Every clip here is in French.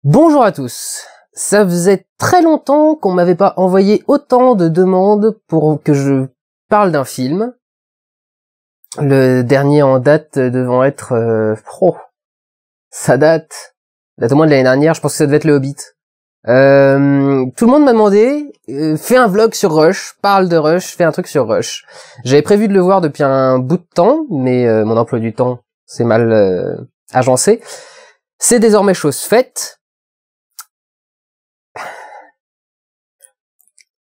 Bonjour à tous. Ça faisait très longtemps qu'on m'avait pas envoyé autant de demandes pour que je parle d'un film. Le dernier en date devant être... ça date au moins de l'année dernière, je pense que ça devait être le Hobbit. Tout le monde m'a demandé, fais un vlog sur Rush, parle de Rush, fais un truc sur Rush. J'avais prévu de le voir depuis un bout de temps, mais mon emploi du temps s'est mal agencé. C'est désormais chose faite.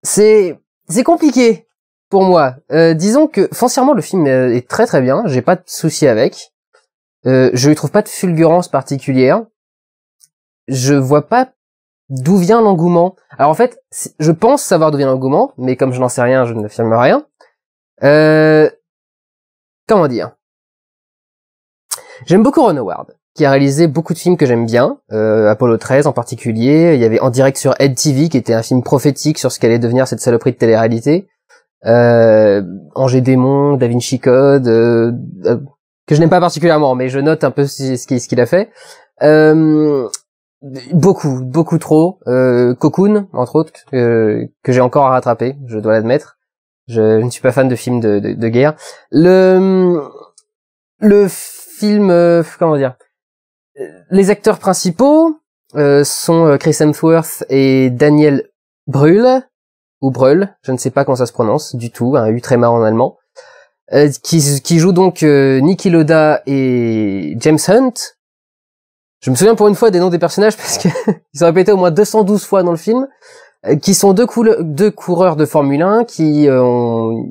C'est compliqué pour moi. Disons que foncièrement le film est très très bien, j'ai pas de souci avec. Je lui trouve pas de fulgurance particulière. Je vois pas d'où vient l'engouement. Alors en fait, je pense savoir d'où vient l'engouement, mais comme je n'en sais rien, je n'affirme rien. Comment dire? J'aime beaucoup Ron Howard, qui a réalisé beaucoup de films que j'aime bien, Apollo 13 en particulier. Il y avait En direct sur EDtv, qui était un film prophétique sur ce qu'allait devenir cette saloperie de télé-réalité. Angers Démon, Da Vinci Code, que je n'aime pas particulièrement, mais je note un peu ce qu'il a fait. Beaucoup trop. Cocoon, entre autres, que j'ai encore à rattraper, je dois l'admettre. Je ne suis pas fan de films de guerre. Le film, comment dire, les acteurs principaux sont Chris Hemsworth et Daniel Brühl, ou Brühl, je ne sais pas comment ça se prononce du tout, un U très marrant en allemand, qui jouent donc Niki Lauda et James Hunt. Je me souviens pour une fois des noms des personnages parce que ils sont répétés au moins 212 fois dans le film, qui sont deux coureurs de Formule 1 qui ont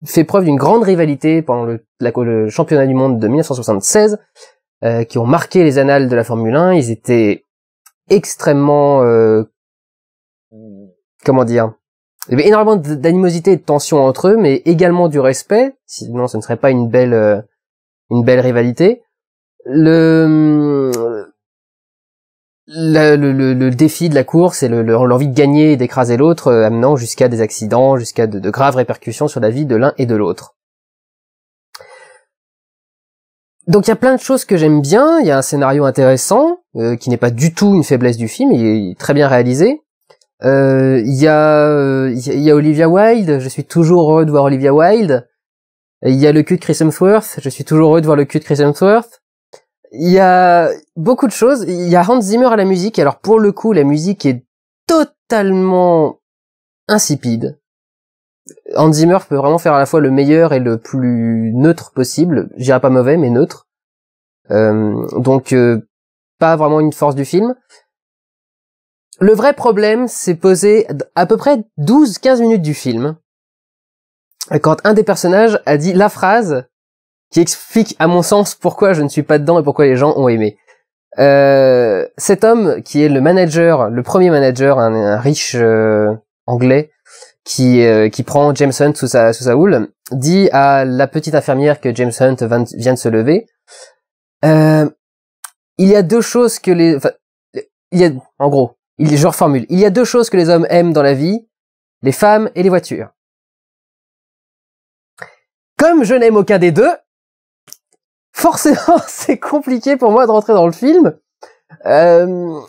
fait preuve d'une grande rivalité pendant le championnat du monde de 1976, qui ont marqué les annales de la Formule 1. Ils étaient extrêmement, comment dire, il y avait énormément d'animosité et de tension entre eux, mais également du respect, sinon ce ne serait pas une belle rivalité. Le défi de la course et l'envie de gagner et d'écraser l'autre, amenant jusqu'à des accidents, jusqu'à de graves répercussions sur la vie de l'un et de l'autre. Donc il y a plein de choses que j'aime bien, il y a un scénario intéressant, qui n'est pas du tout une faiblesse du film, il est très bien réalisé. Il y a Olivia Wilde, je suis toujours heureux de voir Olivia Wilde. Il y a le cul de Chris Hemsworth, je suis toujours heureux de voir le cul de Chris Hemsworth. Il y a beaucoup de choses. Il y a Hans Zimmer à la musique. Alors pour le coup, la musique est totalement insipide. Hans Zimmer peut vraiment faire à la fois le meilleur et le plus neutre possible. Je dirais pas mauvais, mais neutre. Donc pas vraiment une force du film. Le vrai problème s'est posé à peu près 12-15 minutes du film, quand un des personnages a dit la phrase qui explique, à mon sens, pourquoi je ne suis pas dedans et pourquoi les gens ont aimé. Cet homme, qui est le manager, le premier manager, un riche anglais, qui prend James Hunt sous sa houle, dit à la petite infirmière que James Hunt vient de se lever, il y a deux choses que je reformule, il y a deux choses que les hommes aiment dans la vie, les femmes et les voitures. Comme je n'aime aucun des deux, forcément, c'est compliqué pour moi de rentrer dans le film.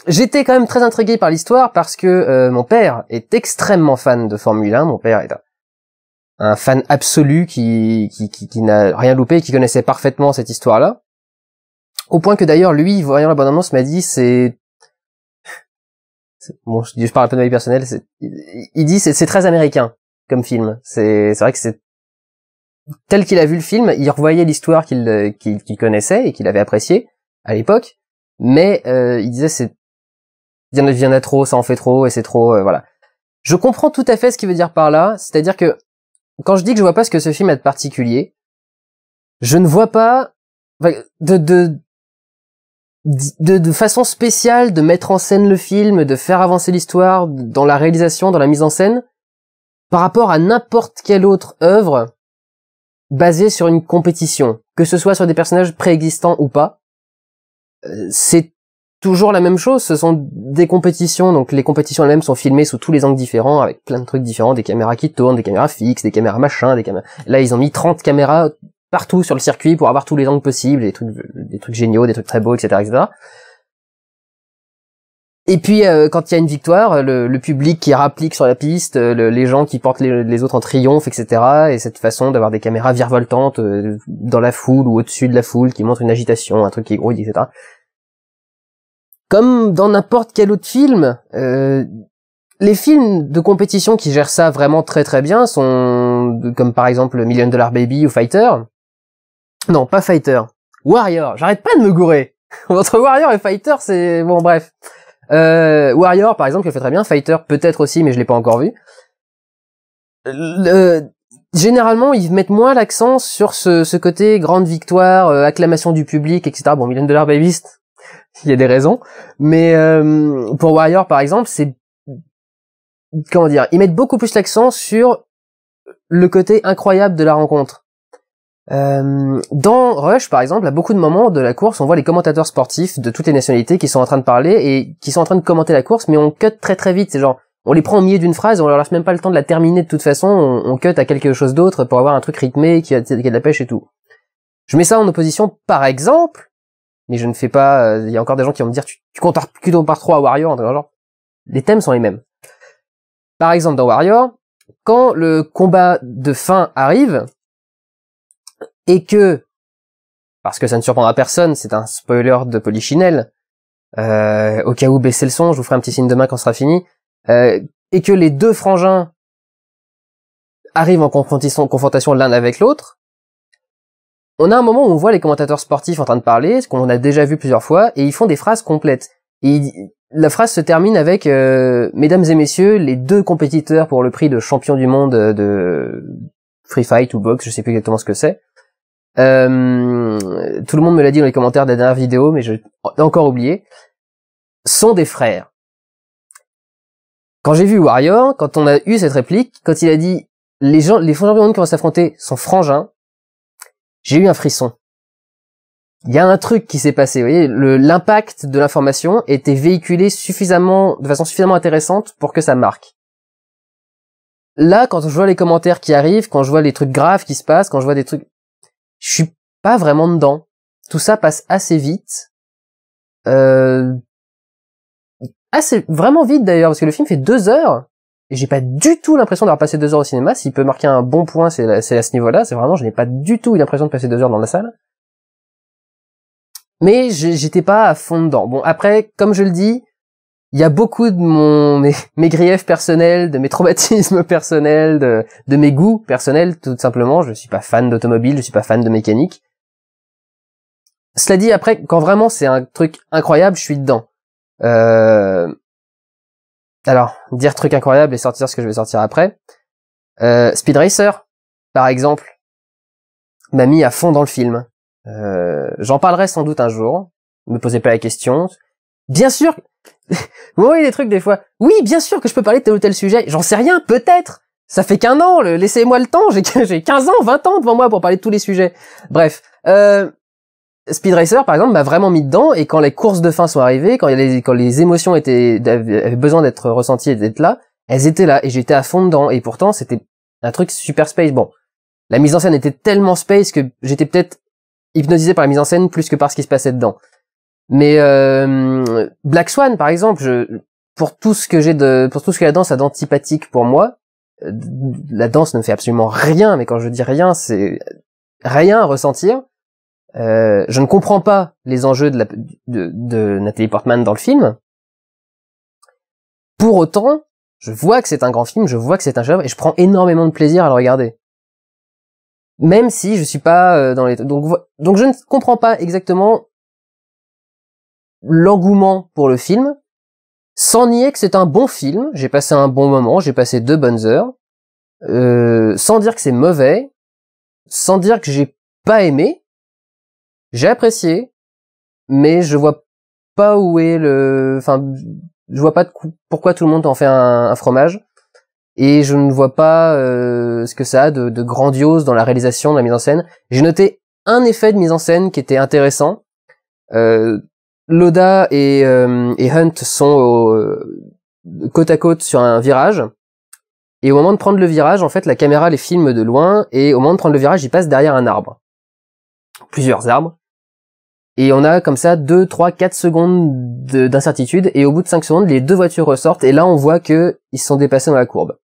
J'étais quand même très intrigué par l'histoire parce que mon père est extrêmement fan de Formule 1. Mon père est un fan absolu qui n'a rien loupé et qui connaissait parfaitement cette histoire-là. Au point que d'ailleurs, lui, voyant la bande-annonce, m'a dit bon, je parle un peu de ma vie personnelle, il dit c'est très américain comme film. C'est vrai que c'est tel qu'il a vu le film, il revoyait l'histoire qu'il connaissait et qu'il avait appréciée à l'époque, mais il disait il y en a trop, ça en fait trop et c'est trop, voilà. Je comprends tout à fait ce qu'il veut dire par là, c'est-à-dire que quand je dis que je vois pas ce que ce film a de particulier, je ne vois pas de façon spéciale de mettre en scène le film, de faire avancer l'histoire dans la réalisation, dans la mise en scène, par rapport à n'importe quelle autre œuvre basée sur une compétition, que ce soit sur des personnages préexistants ou pas. C'est toujours la même chose, ce sont des compétitions, donc les compétitions elles-mêmes sont filmées sous tous les angles différents, avec plein de trucs différents, des caméras qui tournent, des caméras fixes, des caméras machin, Là, ils ont mis 30 caméras partout sur le circuit pour avoir tous les angles possibles, des trucs géniaux, des trucs très beaux, etc., etc. Et puis quand il y a une victoire, le public qui rapplique sur la piste, les gens qui portent les autres en triomphe, etc. Et cette façon d'avoir des caméras virevoltantes dans la foule ou au-dessus de la foule qui montrent une agitation, un truc qui grouille, etc. Comme dans n'importe quel autre film, les films de compétition qui gèrent ça vraiment très très bien sont comme par exemple Million Dollar Baby ou Fighter. Non, pas Fighter. Warrior. J'arrête pas de me gourer. Entre Warrior et Fighter, c'est bon, bref. Warrior, par exemple, il fait très bien. Fighter, peut-être aussi, mais je l'ai pas encore vu. Généralement, ils mettent moins l'accent sur ce côté grande victoire, acclamation du public, etc. Bon, Million Dollar Baby, il y a des raisons. Mais pour Warrior, par exemple, c'est... Comment dire, ils mettent beaucoup plus l'accent sur le côté incroyable de la rencontre. Dans Rush, par exemple, à beaucoup de moments de la course, on voit les commentateurs sportifs de toutes les nationalités qui sont en train de parler et qui sont en train de commenter la course, mais on cut très très vite. C'est genre, on les prend au milieu d'une phrase, on leur laisse même pas le temps de la terminer de toute façon, on cut à quelque chose d'autre pour avoir un truc rythmé qui a de la pêche et tout. Je mets ça en opposition, par exemple, mais je ne fais pas... Il y a encore des gens qui vont me dire, tu comptes par 3 à Warrior, genre, les thèmes sont les mêmes. Par exemple, dans Warrior, quand le combat de fin arrive, et que, parce que ça ne surprendra personne, c'est un spoiler de Polichinelle, au cas où baissez le son, je vous ferai un petit signe de main quand ce sera fini, et que les deux frangins arrivent en confrontation l'un avec l'autre, on a un moment où on voit les commentateurs sportifs en train de parler, ce qu'on a déjà vu plusieurs fois, et ils font des phrases complètes. Et la phrase se termine avec mesdames et messieurs, les deux compétiteurs pour le prix de champion du monde de free fight ou boxe, je sais plus exactement ce que c'est. Tout le monde me l'a dit dans les commentaires de la dernière vidéo, mais j'ai encore oublié. Sont des frères. Quand j'ai vu Warrior, quand on a eu cette réplique, quand il a dit les champions du monde qui vont s'affronter sont frangins, j'ai eu un frisson. Il y a un truc qui s'est passé, vous voyez, l'impact de l'information était véhiculé de façon suffisamment intéressante pour que ça marque. Là, quand je vois les commentaires qui arrivent, quand je vois les trucs graves qui se passent, quand je vois des trucs, je suis pas vraiment dedans. Tout ça passe assez vite. Assez vraiment vite d'ailleurs, parce que le film fait 2 heures, et j'ai pas du tout l'impression d'avoir passé 2 heures au cinéma. S'il peut marquer un bon point, c'est à ce niveau-là. C'est vraiment, je n'ai pas du tout eu l'impression de passer 2 heures dans la salle. Mais j'étais pas à fond dedans. Bon, après, comme je le dis, il y a beaucoup de mes griefs personnels, de mes traumatismes personnels, de mes goûts personnels, tout simplement. Je suis pas fan d'automobile, je suis pas fan de mécanique. Cela dit, après, quand vraiment c'est un truc incroyable, je suis dedans. Alors, dire truc incroyable et sortir ce que je vais sortir après. Speed Racer, par exemple, m'a mis à fond dans le film. J'en parlerai sans doute un jour. Ne me posez pas la question. Bien sûr, vous voyez des trucs des fois. Oui, bien sûr que je peux parler de tel ou tel sujet. J'en sais rien, peut-être. Ça fait qu'1 an, laissez-moi le temps. J'ai 15 ans, 20 ans devant moi pour parler de tous les sujets. Bref, Speed Racer, par exemple, m'a vraiment mis dedans, et quand les courses de fin sont arrivées, quand les émotions avaient besoin d'être ressenties et d'être là, elles étaient là, et j'étais à fond dedans, et pourtant, c'était un truc super space. Bon, la mise en scène était tellement space que j'étais peut-être hypnotisé par la mise en scène plus que par ce qui se passait dedans. Mais Black Swan, par exemple, pour tout ce que la danse a d'antipathique pour moi, la danse ne me fait absolument rien, mais quand je dis rien, c'est rien à ressentir. Je ne comprends pas les enjeux de Nathalie Portman dans le film. Pour autant, je vois que c'est un grand film, je vois que c'est un chef-d'œuvre, et je prends énormément de plaisir à le regarder. Même si je suis pas dans les... Donc je ne comprends pas exactement l'engouement pour le film, sans nier que c'est un bon film. J'ai passé un bon moment, j'ai passé 2 bonnes heures, sans dire que c'est mauvais, sans dire que j'ai pas aimé. J'ai apprécié, mais je vois pas où est je vois pas pourquoi tout le monde en fait un fromage, et je ne vois pas ce que ça a de grandiose dans la réalisation, de la mise en scène. J'ai noté un effet de mise en scène qui était intéressant. Lauda et Hunt sont côte à côte sur un virage, et au moment de prendre le virage, en fait, la caméra les filme de loin, et au moment de prendre le virage, ils passent derrière un arbre. Plusieurs arbres. et on a comme ça 2, 3, 4 secondes d'incertitude, et au bout de 5 secondes, les deux voitures ressortent, et là on voit que ils se sont dépassés dans la courbe.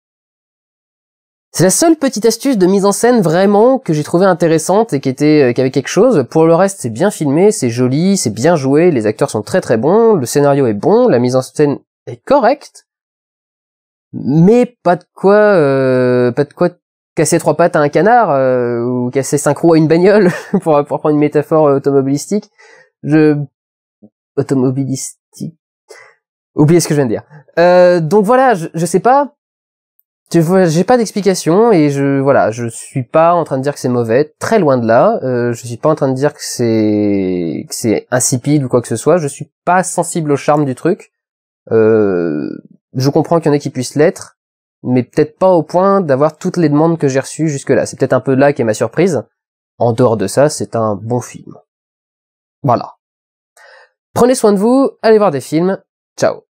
C'est la seule petite astuce de mise en scène vraiment que j'ai trouvé intéressante et qui avait quelque chose. Pour le reste, c'est bien filmé, c'est joli, c'est bien joué, les acteurs sont très très bons, le scénario est bon, la mise en scène est correcte, mais pas de quoi casser 3 pattes à un canard ou casser 5 roues à une bagnole pour prendre une métaphore automobilistique. Automobilistique. Oubliez ce que je viens de dire. Donc voilà, je sais pas. J'ai pas d'explication et je suis pas en train de dire que c'est mauvais, très loin de là. Je suis pas en train de dire que c'est insipide ou quoi que ce soit. Je suis pas sensible au charme du truc. Je comprends qu'il y en ait qui puissent l'être, mais peut-être pas au point d'avoir toutes les demandes que j'ai reçues jusque-là. C'est peut-être un peu là qu'est ma surprise. En dehors de ça, c'est un bon film. Voilà. Prenez soin de vous, allez voir des films. Ciao.